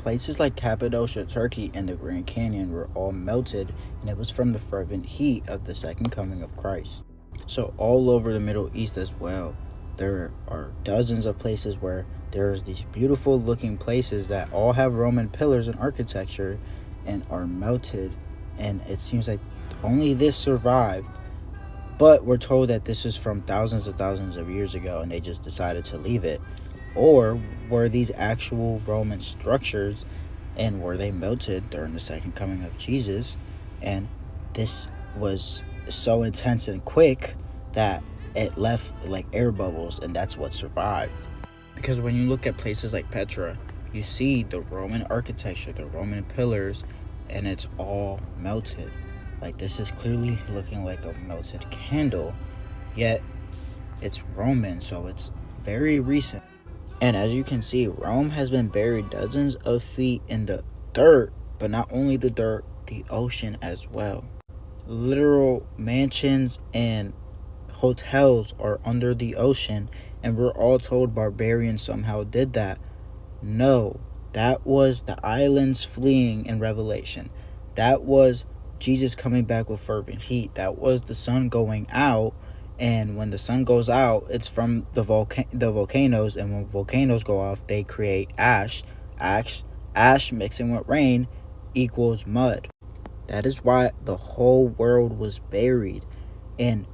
Places like Cappadocia, Turkey, and the Grand Canyon were all melted, and it was from the fervent heat of the second coming of Christ. So, all over the Middle East as well, there are dozens of places where there's these beautiful looking places that all have Roman pillars and architecture and are melted, and it seems like only this survived. But we're told that this is from thousands of years ago and they just decided to leave it. Or were these actual Roman structures, and were they melted during the second coming of Jesus? And this was so intense and quick that it left like air bubbles, and that's what survived. Because when you look at places like Petra, you see the Roman architecture, the Roman pillars, and it's all melted. Like, this is clearly looking like a melted candle, yet it's Roman, so it's very recent. And as you can see, Rome has been buried dozens of feet in the dirt, but not only the dirt, the ocean as well. Literal mansions and hotels are under the ocean, and we're all told barbarians somehow did that. No, that was the islands fleeing in Revelation. That was Jesus coming back with fervent heat. That was the sun going out. And when the sun goes out, it's from the volcanoes, and when volcanoes go off, they create ash. Ash mixing with rain equals mud. That is why the whole world was buried. And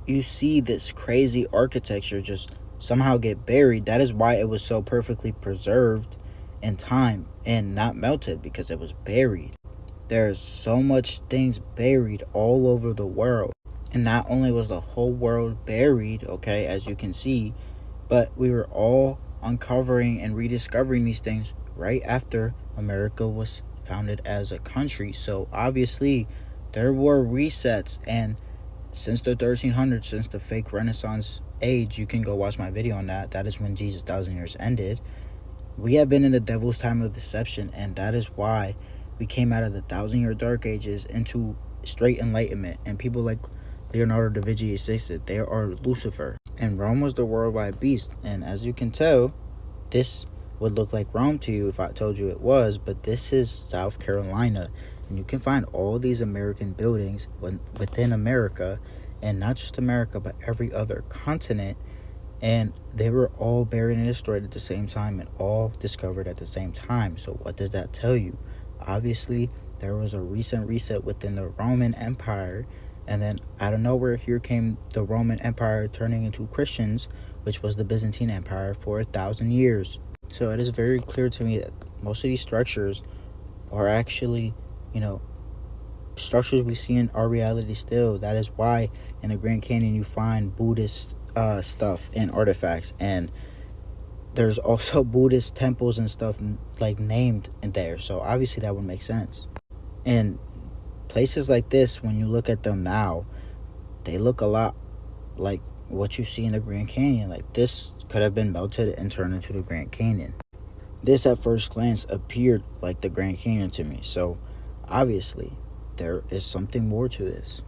you see this crazy architecture just somehow get buried. That is why it was so perfectly preserved in time and not melted, because it was buried. There's so much things buried all over the world. And not only was the whole world buried, okay, as you can see, but we were all uncovering and rediscovering these things right after America was founded as a country. So obviously there were resets, and since the 1300s, since the fake Renaissance age, you can go watch my video on that. That is when Jesus' 1,000 years ended. We have been in the devil's time of deception, and that is why we came out of the 1,000-year dark ages into straight enlightenment. And people like Leonardo da Vinci said they are Lucifer, and Rome was the worldwide beast. And as you can tell, this would look like Rome to you if I told you it was, but this is South Carolina, and you can find all these American buildings within America, and not just America but every other continent, and they were all buried and destroyed at the same time and all discovered at the same time. So what does that tell you? Obviously there was a recent reset within the Roman Empire, and then out of nowhere, here came the Roman Empire turning into Christians, which was the Byzantine Empire for 1,000 years. So it is very clear to me that most of these structures are actually, structures we see in our reality still. That is why in the Grand Canyon you find Buddhist stuff and artifacts, and there's also Buddhist temples and stuff like named in there. So obviously that would make sense. And places like this, when you look at them now, they look a lot like what you see in the Grand Canyon. Like, this could have been melted and turned into the Grand Canyon. This at first glance appeared like the Grand Canyon to me. So obviously there is something more to this.